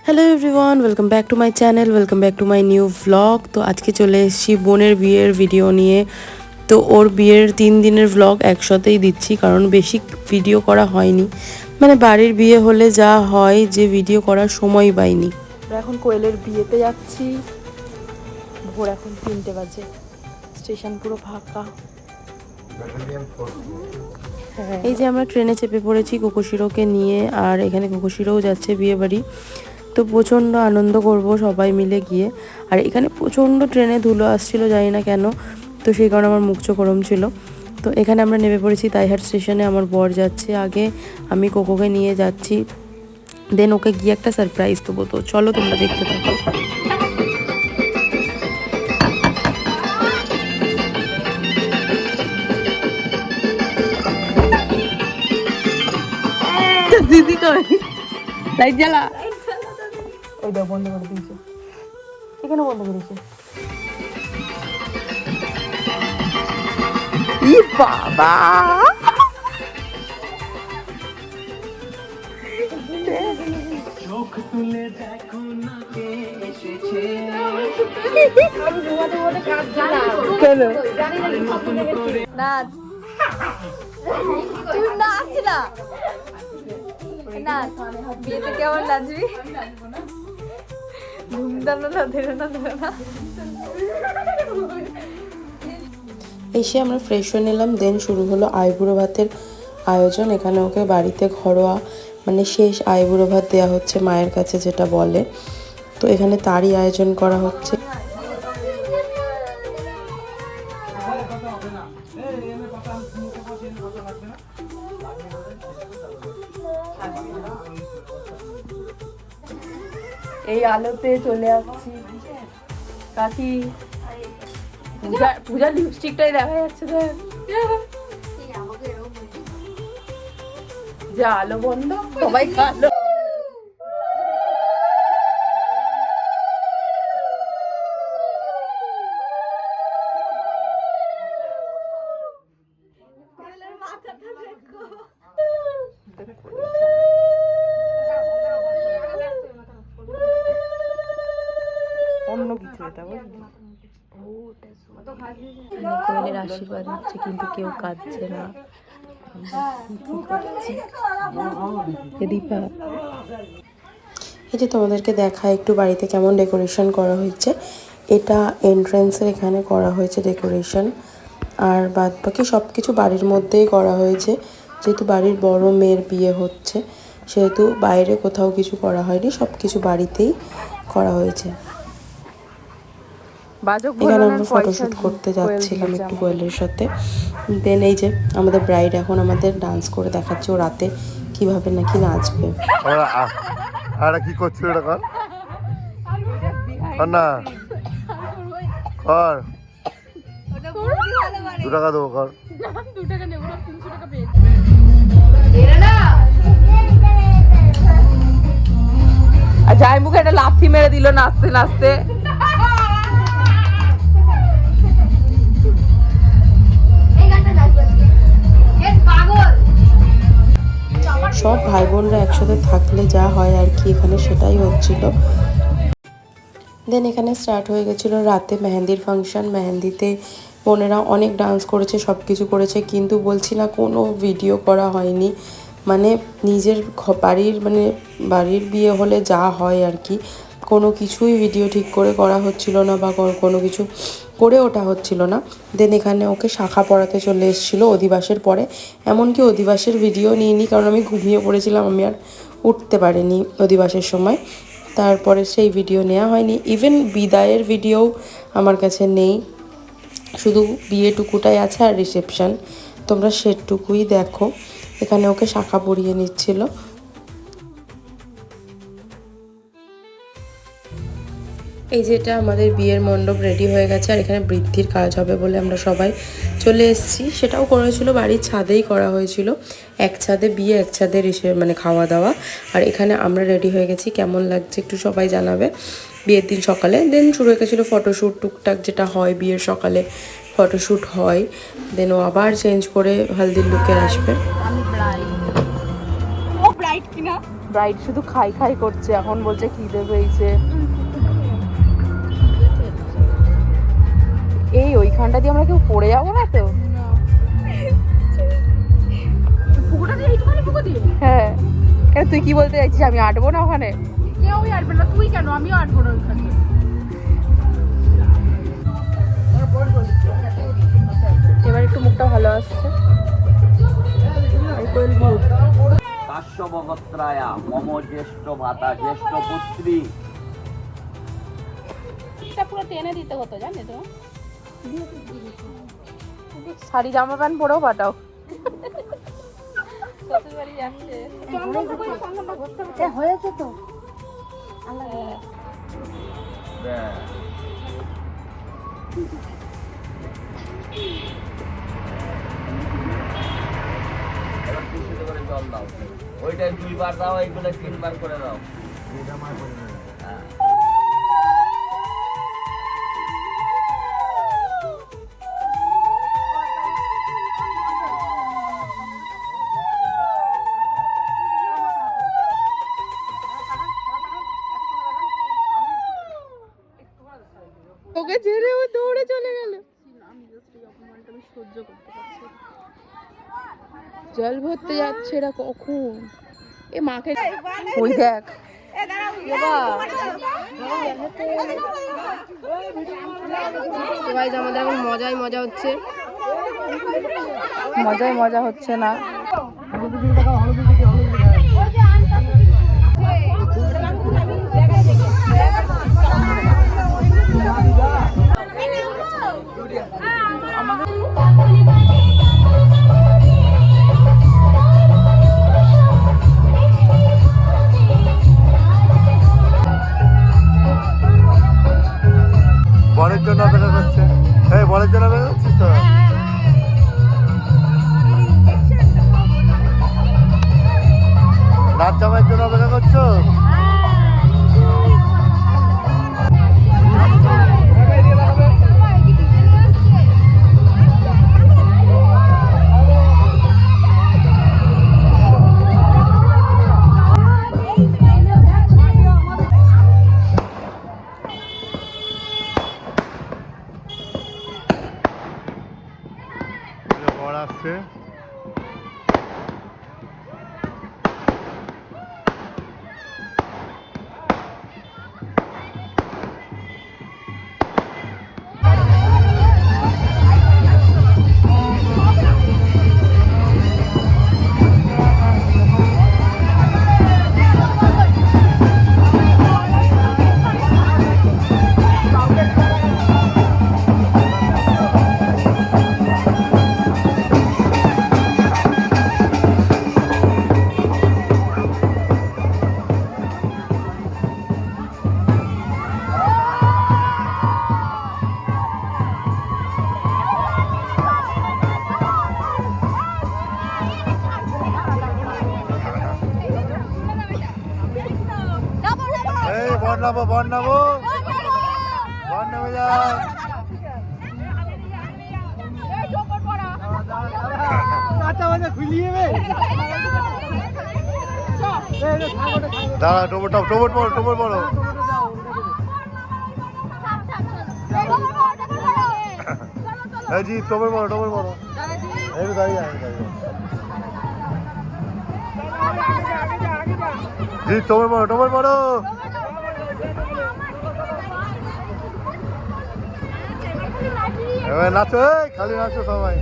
Hello everyone, welcome back to my channel, welcome back to my new vlog. তো আজকে চলে এসেছি বোনের বিয়ের ভিডিও নিয়ে। তো ওর বিয়ের 3 দিনের ভ্লগ একসাথেই দিচ্ছি, কারণ বেশি ভিডিও করা হয়নি। মানে বাড়ির বিয়ে হলে যা হয় যে ভিডিও করার সময় পাইনি। এখন কোয়েলের বিয়েতে যাচ্ছি, ভোর এখন 3টে বাজে, স্টেশন পুরো ফাঁকা। এই যে আমরা ট্রেনে চেপে পড়েছি কোকোশিরোকে নিয়ে, আর এখানে কোকোশিরোও যাচ্ছে বিয়ে বাড়ি। তো প্রচণ্ড আনন্দ করব সবাই মিলে গিয়ে। আর এখানে প্রচণ্ড ট্রেনে ধুলো আসছিল, জানি না কেন, তো সেই কারণে আমার মুখ চোখ গরম ছিল। তো এখানে আমরা নেমে পড়েছি তাইহাট স্টেশনে। আমার বর যাচ্ছে আগে, আমি কোকোকে নিয়ে যাচ্ছি, দেন ওকে গিয়ে একটা সারপ্রাইজ দেবো। তো চলো তোমরা দেখতে থাকো। দিদি কই লাইট জ্বালা, ওই দাও বন্ধ করে দিয়েছে। এখানে বন্ধ করেছে। ই বাবা, চোখ তুলে দেখো না কে এসেছে। আমি ঘুমাতে ঘুমাতে কাঁদছিলাম। কেন নাচ, তুই নাচ না, নাচ বিয়েতে কেমন নাচবি? ধুমধাম না, ধরে না, ধরে না। এসে আমরা ফ্রেশ হয়ে নিলাম, দেন শুরু হলো আইবুড়ো ভাতের আয়োজন। এখানে ওকে বাড়িতে ঘরোয়া মানে শেষ আইবুড়ো ভাত দেওয়া হচ্ছে মায়ের কাছে, যেটা বলে। তো এখানে তারই আয়োজন করা হচ্ছে। এই আলোতে চলে আসছি কাকি, পূজার লিপস্টিকটাই দেখা যাচ্ছে। যা আলো বন্ধ, সবাই কালো। অন্য কিছু এটা কোয়েলের আশীর্বাদ হচ্ছে, কিন্তু কেউ কাঁদছে না। এই যে তোমাদেরকে দেখা একটু বাড়িতে কেমন ডেকোরেশন করা হয়েছে। এটা এন্ট্রান্সের এখানে করা হয়েছে ডেকোরেশন, আর বাদ বাকি সব কিছু বাড়ির মধ্যেই করা হয়েছে। যেহেতু বাড়ির বড় মেয়ের বিয়ে হচ্ছে, সেহেতু বাইরে কোথাও কিছু করা হয়নি, সব কিছু বাড়িতেই করা হয়েছে। এখানে আমরা ফটোশ্যুট করতে যাচ্ছিলাম একটু কোয়েলের সাথে। দেন এই যে আমাদের ব্রাইড এখন আমাদের ডান্স করে দেখাচ্ছে ও রাতে কিভাবে নাকি নাচবে। আরে কি করছিস এটা? কর না, কর 2 টাকা দেবো, কর। 2 টাকা নেব না, 300 টাকা পেয়ে আর যাই মুখে একটা লাথি মেরে দিল নাচতে নাচতে। সব ভাই বোনরা একসাথে থাকলে যা হয় আর কি, এখানে সেটাই হচ্ছিল। দেন এখানে স্টার্ট হয়ে গেছিলো রাতে মেহেন্দির ফাংশন। মেহেন্দিতে বোনেরা অনেক ডান্স করেছে, সব কিছু করেছে, কিন্তু বলছি না কোনো ভিডিও করা হয়নি। মানে নিজের বাড়ির বিয়ে হলে যা হয় আর কি, কোনো কিছুই ভিডিও ঠিক করে করা হচ্ছিল না, বা কোনো কিছু করে ওঠা হচ্ছিল না। দেন এখানে ওকে শাখা পরাতে চলে এসেছিলো অধিবাসের পরে। এমনকি অধিবাসের ভিডিও নিইনি, কারণ আমি ঘুমিয়ে পড়েছিলাম, আমি আর উঠতে পারিনি অধিবাসের সময়। তারপরে সেই ভিডিও নেওয়া হয়নি। ইভেন বিদায়ের ভিডিও আমার কাছে নেই, শুধু বিয়েটুকুটাই আছে আর রিসেপশন। তোমরা সেটুকুই দেখো। এখানে ওকে শাখা পরিয়ে নিচ্ছিল। এই যে এটা আমাদের বিয়ের মণ্ডপ রেডি হয়ে গেছে, আর এখানে বৃদ্ধির কাজ হবে বলে আমরা সবাই চলে এসেছি। সেটাও করেছিল বাড়ির ছাদেই করা হয়েছিল, এক ছাদে বিয়ে, এক ছাদে খাওয়া দাওয়া। আর এখানে আমরা রেডি হয়ে গেছি, কেমন লাগছে একটু সবাই জানাবে। বিয়ের দিন সকালে দেন শুরু হয়ে গেছিলো ফটোশ্যুট, টুকটাক যেটা হয় বিয়ের সকালে ফটোশ্যুট হয়। দেন ও আবার চেঞ্জ করে হলদির লুকে আসবে। ব্রাইড শুধু খাই খাই করছে, এখন বলছে খিদে পেয়েছে। এই ওইখানটা দিয়ে আমরা কেউ পড়ে যাবো না তো? হ্যাঁ, কেন তুই কি বলতে চাইছিস আমি আটবো না ওখানে? কেউই আটবে না, তুই কেন, আমিও আটবো না ওইখানে। এবার একটু মুখটা ভালো আসছে। কাশ্যপগোত্রায়া মম জ্যেষ্ঠ ভাতা জ্যেষ্ঠ পুত্রী। এটা পুরো টেনে দিতে হতো, জানো তো? শাড়ি জামা প্যান্ট পরেও পাঠাও। শ্বশুরবাড়ি যাচ্ছে। হয়েছে তো এবার খুশিতে করে জল দাও, ওইটাই 2 বার দাও, এইগুলো 3 বার করে দাও। হ্যাঁ। ওকে ছেড়ে ও দৌড়ে চলে গেল। জল ভরতে যাচ্ছে এরা কখন? এ মাকে ওই দেখ, আমাদের এখন মজাই মজা হচ্ছে, মজাই মজা হচ্ছে না। বরের জন্য অপেক্ষা করছে। এই বরের জন্য অপেক্ষা করছিস তো? নাচ জামাইয়ের জন্য অপেক্ষা করছো? বর আসছে। বর নামো, বর নামো, বর নেমে যা। দাঁড়া, টোবর বড়, টোবর বড়। এই জি, টোবর বড়, টোবর বড়। এই দাঁড়িয়ে জি, টোবর বড়, টোবর বড়। এবার নাচো, খালি নাচো সবাই।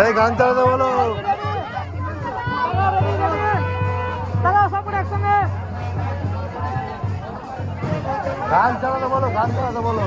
এই গান চালাতে বলো, গান চালাতে বলো, গান চালাতে বলো।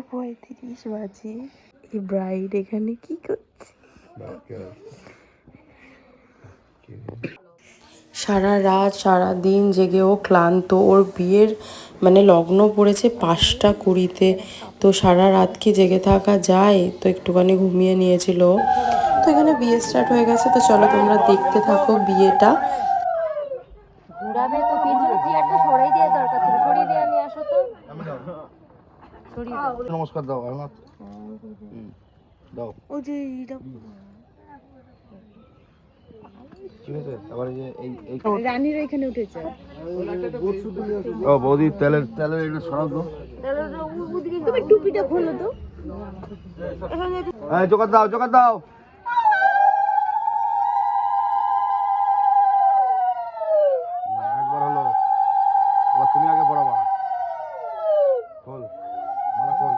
2:35 বাজে। এই ব্রাইড এখানে কি করছে? সারা রাত সারা দিন জেগে ও ক্লান্ত। ওর বিয়ের মানে লগ্ন পড়েছে 5:20-তে, তো সারা রাত কি জেগে থাকা যায়? তো একটুখানি ঘুমিয়ে নিয়েছিল। তো এখানে বিয়ে স্টার্ট হয়ে গেছে, তো চলো তোমরা দেখতে থাকো বিয়েটা। ঘুরাবে তো পিছনে চেয়ারটা সরাই দিয়ে দরকার ছিল, সরিয়ে দিয়ে নিয়ে আসো তো। নমস্কার দাও আমার দাও। ও যে এটা ঠিক আছে, আবার এই রানীর এখানে উঠেছে। ও বৌদি তেলের একটু সরাও তো। তুমি টুপিটা খোলো তো। এই জোগাড় দাও একবার হলো, আবার তুমি আগে পড়াবা। খোল মালা খোল।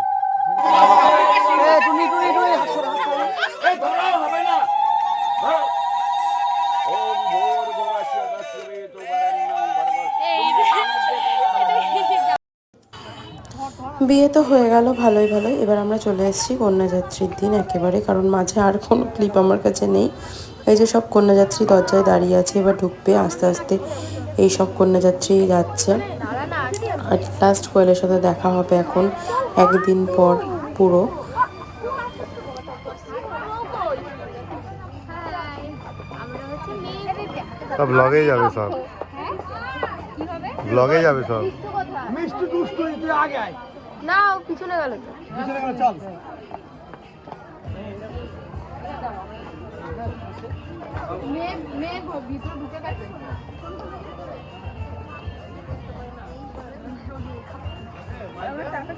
বিয়ে তো হয়ে গেল ভালোই। এবার আমরা চলে এসেছি কন্যাযাত্রীর দিন একেবারে, কারণ মাঝে আর কোনো ক্লিপ আমার কাছে নেই। এই যে সব কন্যাযাত্রী দরজায় দাঁড়িয়ে আছে, এবার ঢুকবে আস্তে আস্তে। এই সব কন্যাযাত্রী যাচ্ছে। আর লাস্ট কোয়েলের সাথে দেখা হবে এখন একদিন পর পুরো। সব ব্লগেই যাবে, সব ব্লগেই যাবে সব। মিষ্টি দুষ্টু তুই আগে আয় না, ও পিছনে গেল তো। চল। মেয়ে ভিতরে ঢুকে গেছে।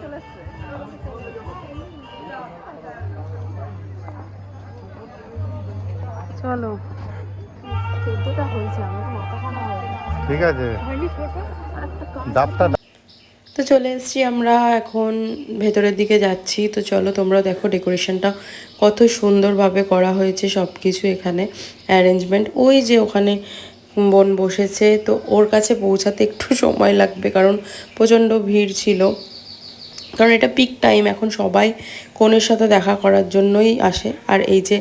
চলে এসছে। চলো, 14টা হয়েছে, আমার মাথা খারাপ হয়ে গেছে। ঠিক আছে, ডাবটা তো চলে এসেছি আমরা এখন ভেতরের দিকে যাচ্ছি। তো চলো তোমরা দেখো ডেকোরেশনটা কত সুন্দরভাবে করা হয়েছে, সব কিছু এখানে অ্যারেঞ্জমেন্ট। ওই যে ওখানে বোন বসেছে, তো ওর কাছে পৌঁছাতে একটু সময় লাগবে কারণ প্রচণ্ড ভিড় ছিল। কারণ এটা পিক টাইম, এখন সবাই কনের সাথে দেখা করার জন্যই আসে। আর এই যে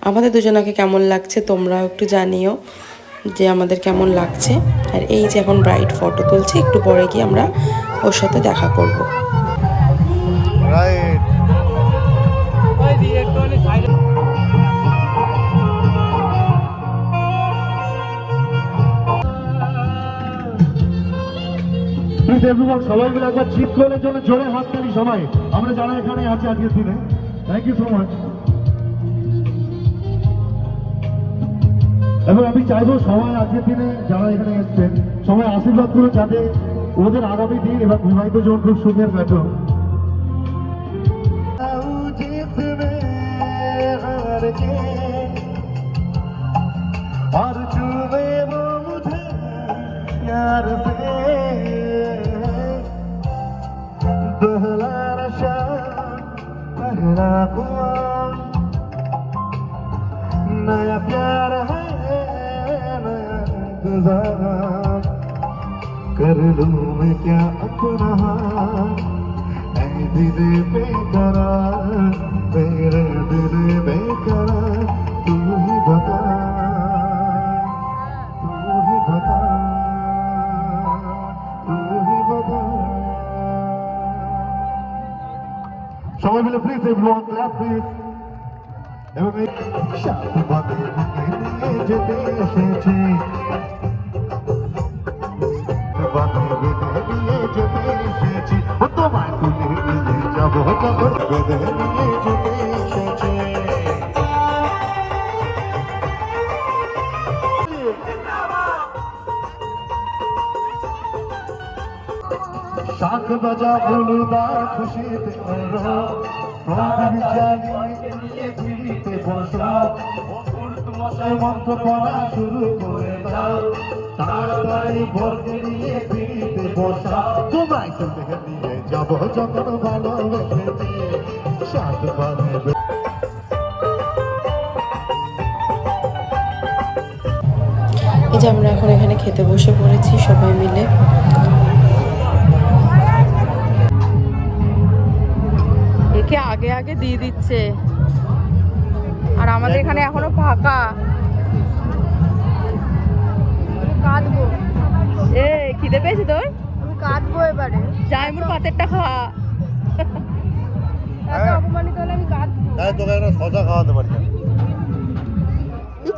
আমাদের দুজনাকে কেমন লাগছে তোমরাও একটু জানিও যে আমাদের কেমন লাগছে। আর এই যে এখন ব্রাইট ফটো তুলছে, একটু পরে গিয়ে আমরা ওর সাথে দেখা করব। রাইট সবাই মিলে একবার চিপ করার জন্য জোরে হাত তালি সবাই আমরা যারা এখানে আছি আজকের দিনে। Thank you so much. এবং আমি চাইবো সবাই আজকের দিনে যারা এখানে এসছেন সবাই আশীর্বাদ করুন যাতে ওদের আগামী দিন এবার বিবাহিত জীবন খুব সুখের কাটুক। और छुए वो मुझे प्यार से बहला नशा पहला कुआं नया प्यार है नया इंतजार कर लूं मैं क्या अपना ऐ दिल बेकरार मेरे दिल बेकरार तू ही बता সবাই মিলে প্লিজ এভরিওয়ান ক্ল্যাপ প্লিজ। এবং এই সাথে বাদে নিয়ে যেতে এসেছি বাদে নিয়ে যেতে এসেছি ও তোমায় তুলে নিয়ে যাবো যখন বেঁধে নিয়ে যেতে এসেছি। শাখ বাজা বলুদা খুশিতে করো প্রদীপ জ্বালিয়ে নিয়ে ফিরিতে বসো মশাই মন্ত্র পড়া শুরু করে দাও তাড়াতাড়ি ভোরকে নিয়ে ফিরিতে বসা তোমায় তুলে নিয়ে যাবো যখন ভালোবেসেছি সাত বাজে। এই যে আমরা এখন এখানে খেতে বসে পড়েছি সবাই মিলে। একে আগে আগে দিয়ে দিচ্ছে আর আমাদের এখানে এখনো ফাঁকা। কাঁদবো। এ খিদে পেয়েছে তোর? আমি কাঁদবো এবারে। জাইমুর পাতেরটা খা। এত অপমানিত হলে আমি কাঁদবো। তোকে একটা শশা খাওয়াতে পারি।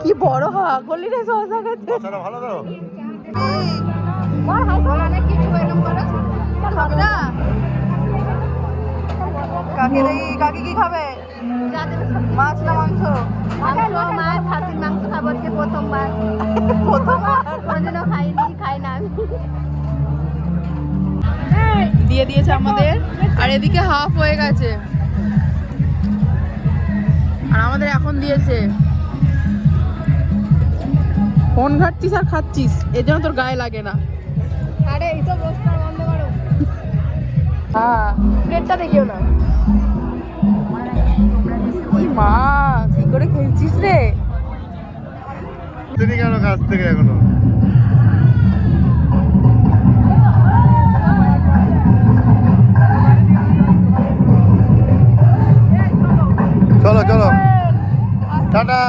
কি বড় হা গলি রে শশা খেতে। শশাটা ভালো তো? আর হাসা না কিছু এরকম করে। খাবে না? কাকি কি খাবে? মাছ না মাংস? মাছ খাসির মাংস খাবো আজকে প্রথমবার। কোনোদিনও খাই না আমি। দিয়ে দিয়েছে আমাদের আর এদিকে হাফ হয়ে গেছে আর আমাদের এখন দিয়েছে। ফোন ঘাটছিস আর খাচ্ছিস এর জন্য তোর গায়ে লাগে না। আরে এইসব রোজগার বন্ধ করো। হ্যাঁ প্লেটটা দেখিও না। মা কি করে খেলছিস রে? তুমি কেন কাছ থেকে এখনো? চলো চলো টাটা।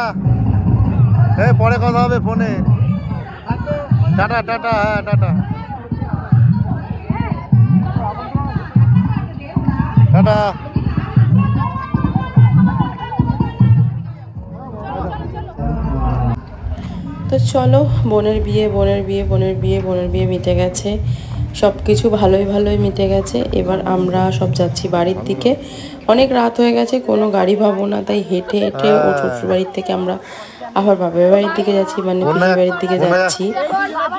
পরে কথা হবে ফোনে। Tata tata. হ্যাঁ টাটা টাটা। তো চলো বোনের বিয়ে মিটে গেছে, সব কিছু ভালোই মিটে গেছে। এবার আমরা সব যাচ্ছি বাড়ির দিকে। অনেক রাত হয়ে গেছে, কোনো গাড়ি পাবো না, তাই হেঁটে ও শ্বশুর বাড়ির থেকে আমরা আবার বাবার বাড়ির দিকে যাচ্ছি, মানে পিসির বাড়ির দিকে যাচ্ছি।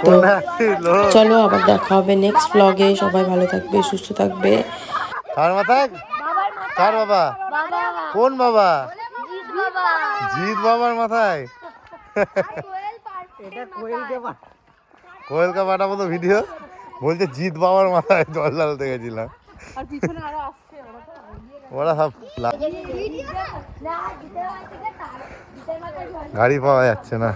তো চলো আবার দেখা হবে নেক্সট ব্লগে। সবাই ভালো থাকবে, সুস্থ থাকবে। কার মাথায়? কার বাবা? কোন বাবা? জিৎ বাবার মাথায়। কোয়েল কা বাটা মতো ভিডিও বলছে জিৎ বাবার মাথায় জল ঢালতে গেছিলাম। ওরা সব গাড়ি পাওয়া যাচ্ছে না।